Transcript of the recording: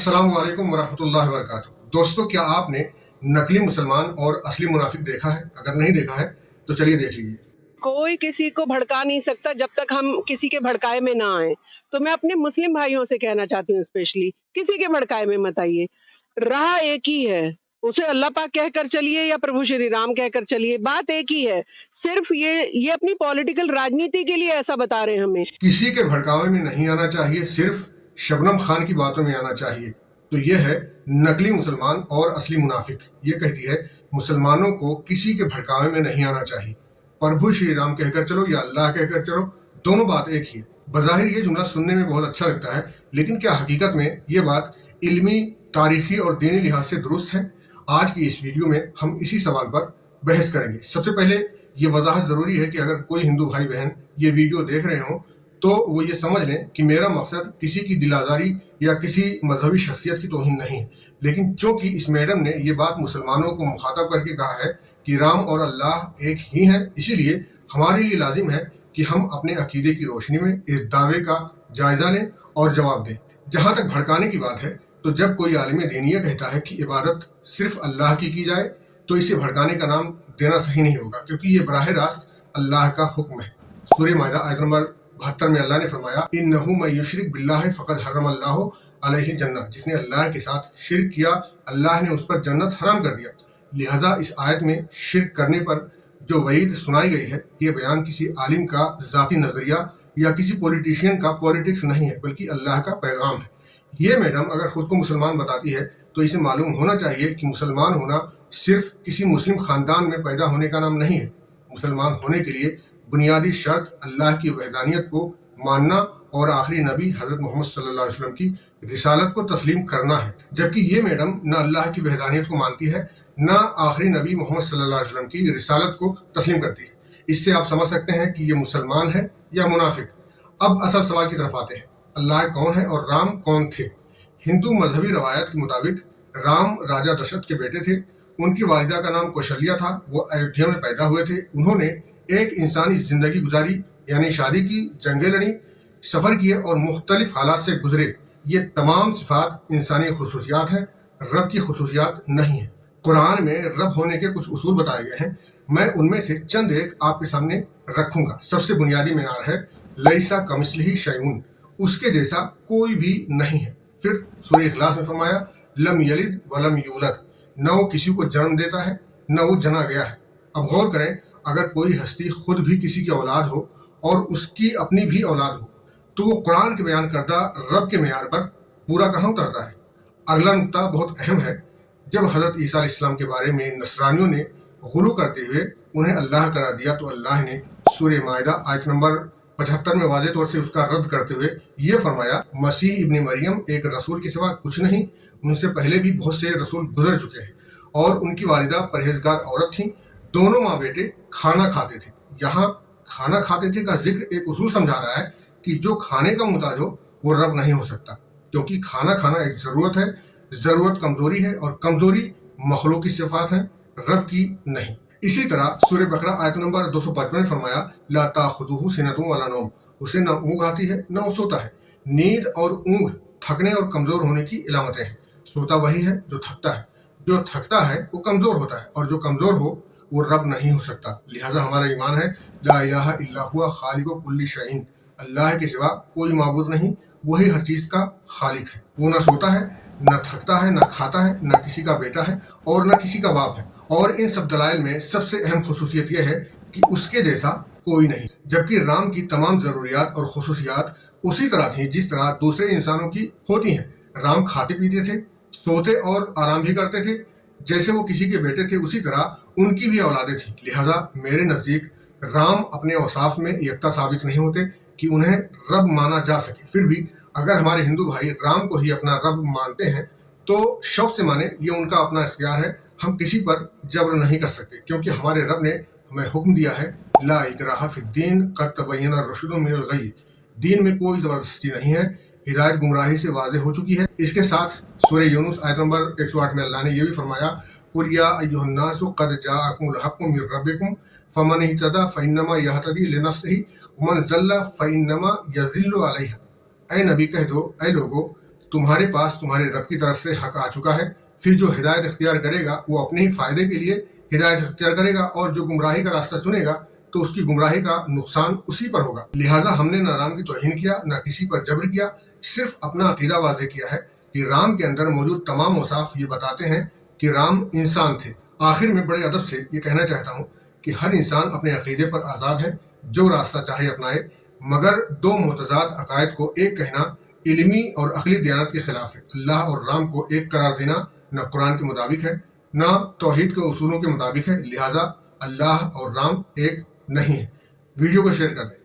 السلام علیکم ورحمۃ اللہ وبرکاتہ۔ دوستو، کیا آپ نے نقلی مسلمان اور اصلی منافق دیکھا ہے؟ اگر نہیں دیکھا ہے تو چلیے دیکھ لیجیے۔ کوئی کسی کو بھڑکا نہیں سکتا جب تک ہم کسی کے بھڑکائے میں نہ آئیں۔ تو میں اپنے مسلم بھائیوں سے کہنا چاہتی ہوں، اسپیشلی کسی کے بھڑکائے میں مت آئیے۔ راہ ایک ہی ہے، اسے اللہ پاک کہہ کر چلیے یا پربھو شری رام کہہ کر چلیے، بات ایک ہی ہے۔ صرف یہ اپنی پولیٹیکل راجنیتی کے لیے ایسا بتا رہے ہیں ہمیں۔ کسی کے بھڑکاوے میں نہیں آنا چاہیے، صرف شبنم خان کی باتوں میں آنا چاہیے۔ تو یہ ہے نقلی مسلمان اور اصلی منافق۔ یہ کہتی ہے مسلمانوں کو کسی کے بھڑکاوے میں نہیں آنا چاہیے، پربھو شری رام کہہ کر چلو یا اللہ کہہ کر چلو، دونوں بات ایک ہی ہے۔ بظاہر یہ جملہ سننے میں بہت اچھا لگتا ہے، لیکن کیا حقیقت میں یہ بات علمی، تاریخی اور دینی لحاظ سے درست ہے؟ آج کی اس ویڈیو میں ہم اسی سوال پر بحث کریں گے۔ سب سے پہلے یہ وضاحت ضروری ہے کہ اگر کوئی ہندو بھائی بہن یہ ویڈیو دیکھ رہے ہوں تو وہ یہ سمجھ لیں کہ میرا مقصد کسی کی دل آزاری یا کسی مذہبی شخصیت کی توہین نہیں ہے، لیکن چونکہ اس میڈم نے یہ بات مسلمانوں کو مخاطب کر کے کہا ہے کہ رام اور اللہ ایک ہی ہیں، اسی لیے ہمارے لیے لازم ہے کہ ہم اپنے عقیدے کی روشنی میں اس دعوے کا جائزہ لیں اور جواب دیں۔ جہاں تک بھڑکانے کی بات ہے تو جب کوئی عالم دین یہ کہتا ہے کہ عبادت صرف اللہ کی جائے تو اسے بھڑکانے کا نام دینا صحیح نہیں ہوگا، کیونکہ یہ براہ راست اللہ کا حکم ہے۔ سورہ مائدہ آیت نمبر 72 میں اللہ نے فرمایا انہ من یشرک باللہ فقد حرم اللہ علیہ الجنہ، جس نے اللہ کے ساتھ شرک کیا اللہ نے اس پر جنت حرام کر دیا۔ لہذا اس آیت میں شرک کرنے پر جو وعید سنائی گئی ہے یہ بیان کسی عالم کا ذاتی نظریہ یا کسی پولیٹیشین کا پولیٹکس نہیں ہے، بلکہ اللہ کا پیغام ہے۔ یہ میڈم اگر خود کو مسلمان بتاتی ہے تو اسے معلوم ہونا چاہیے کہ مسلمان ہونا صرف کسی مسلم خاندان میں پیدا ہونے کا نام نہیں ہے۔ مسلمان ہونے کے لیے بنیادی شرط اللہ کی وحدانیت کو ماننا اور آخری نبی حضرت محمد صلی اللہ علیہ وسلم کی رسالت کو تسلیم کرنا ہے، جبکہ یہ میڈم نہ اللہ کی وحدانیت کو مانتی ہے نہ آخری نبی محمد صلی اللہ علیہ وسلم کی رسالت کو تسلیم کرتی ہے۔ اس سے آپ سمجھ سکتے ہیں کہ یہ مسلمان ہے یا منافق۔ اب اصل سوال کی طرف آتے ہیں، اللہ کون ہے اور رام کون تھے؟ ہندو مذہبی روایت کے مطابق رام راجا دشرتھ کے بیٹے تھے۔ ان کی والدہ کا نام کوشلیہ تھا، وہ ایودھیا میں پیدا ہوئے تھے۔ انہوں نے ایک انسانی زندگی گزاری، یعنی شادی کی، جنگیں لڑیں، سفر کیے اور مختلف حالات سے گزرے۔ یہ تمام صفات انسانی خصوصیات ہیں، رب کی خصوصیات نہیں ہیں۔ قرآن میں رب ہونے کے کچھ اصول بتائے گئے ہیں، میں ان میں سے چند ایک آپ کے سامنے رکھوں گا۔ سب سے بنیادی معیار ہے لیسا کمثلہ شیء، اس کے جیسا کوئی بھی نہیں ہے۔ پھر سورہ اخلاص میں فرمایا لم یلد ولم یولد، نہ وہ کسی کو جنم دیتا ہے نہ وہ جنا گیا ہے۔ اب غور کریں، اگر کوئی ہستی خود بھی کسی کی اولاد ہو اور اس کی اپنی بھی اولاد ہو تو وہ قرآن کے بیان کردہ رب کے معیار پر پورا کہاں اترتا ہے؟ اگلا نقطہ بہت اہم ہے۔ جب حضرت عیسیٰ علیہ السلام کے بارے میں نصرانیوں نے غلو کرتے ہوئے انہیں اللہ قرار دیا تو اللہ نے سورہ مائدہ آیت نمبر 75 میں واضح طور سے اس کا رد کرتے ہوئے یہ فرمایا مسیح ابن مریم ایک رسول کے سوا کچھ نہیں، ان سے پہلے بھی بہت سے رسول گزر چکے ہیں اور ان کی والدہ پرہیزگار عورت تھیں، دونوں ماں بیٹے کھانا کھاتے تھے۔ یہاں کھانا کھاتے تھے کا ذکر ایک اصول سمجھا رہا ہے کہ جو کھانے کا محتاج ہو وہ رب نہیں ہو سکتا، کیونکہ کھانا کھانا ایک ضرورت ہے، ضرورت کمزوری ہے اور کمزوری مخلوق کی صفات ہیں، رب کی نہیں۔ اسی طرح سورہ بقرہ آیت نمبر 255 میں فرمایا لا تاخذہ سنۃ ولا نوم، اسے نہ اونگ آتی ہے نہ وہ سوتا ہے۔ نیند اور اونگ تھکنے اور کمزور ہونے کی علامتیں ہیں۔ سوتا وہی ہے جو تھکتا ہے، جو تھکتا ہے وہ کمزور ہوتا ہے، اور جو کمزور ہو وہ رب نہیں ہو سکتا۔ لہذا ہمارا ایمان ہے لا الہ الا ہوا خالق کل شیء، اللہ کے سوا کوئی معبود نہیں، وہی ہر چیز کا خالق ہے۔ وہ نہ سوتا ہے نہ تھکتا ہے نہ کھاتا ہے، نہ کسی کا بیٹا ہے اور نہ کسی کا باپ ہے۔ اور ان سب دلائل میں سب سے اہم خصوصیت یہ ہے کہ اس کے جیسا کوئی نہیں، جبکہ رام کی تمام ضروریات اور خصوصیات اسی طرح تھیں جس طرح دوسرے انسانوں کی ہوتی ہیں۔ رام کھاتے پیتے تھے، سوتے اور آرام بھی کرتے تھے، جیسے وہ کسی کے بیٹے تھے اسی طرح ان کی بھی اولادیں تھیں۔ لہذا میرے نزدیک رام اپنے اوصاف میں یکتا ثابت نہیں ہوتے کہ انہیں رب مانا جا سکے۔ پھر بھی اگر ہمارے ہندو بھائی رام کو ہی اپنا رب مانتے ہیں تو شوق سے مانے، یہ ان کا اپنا اختیار ہے، ہم کسی پر جبر نہیں کر سکتے، کیونکہ ہمارے رب نے ہمیں حکم دیا ہے لا اکراہ فی الدین قد تبین الرشد من الغی، دین میں کوئی زبردستی نہیں ہے، ہدایت گمراہی سے واضح ہو چکی ہے۔ اس کے ساتھ سورہ یونس آیت نمبر 108 میں اللہ نے یہ بھی فرمایا قل یا ایھا الناس قد جاءکم الحق من ربکم فمن اہتدی فانما یہتدی لنفسہ ومن ضل فانما یضل علیہا، اے نبی کہہ دو اے لوگو تمہارے پاس تمہارے رب کی طرف سے حق آ چکا ہے، پھر جو ہدایت اختیار کرے گا وہ اپنے ہی فائدے کے لیے ہدایت اختیار کرے گا، اور جو گمراہی کا راستہ چنے گا تو اس کی گمراہی کا نقصان اسی پر ہوگا۔ لہٰذا ہم نے نہ رام کی توہین کیا، نہ کسی پر جبر کیا، صرف اپنا عقیدہ واضح کیا ہے کہ رام کے اندر موجود تمام اوصاف یہ بتاتے ہیں کہ رام انسان تھے۔ آخر میں بڑے ادب سے یہ کہنا چاہتا ہوں کہ ہر انسان اپنے عقیدے پر آزاد ہے، جو راستہ چاہے اپنائے، مگر دو متضاد عقائد کو ایک کہنا علمی اور عقلی دیانت کے خلاف ہے۔ اللہ اور رام کو ایک قرار دینا نہ قرآن کے مطابق ہے، نہ توحید کے اصولوں کے مطابق ہے، لہٰذا اللہ اور رام ایک نہیں ہے۔ ویڈیو کو شیئر کر دیں۔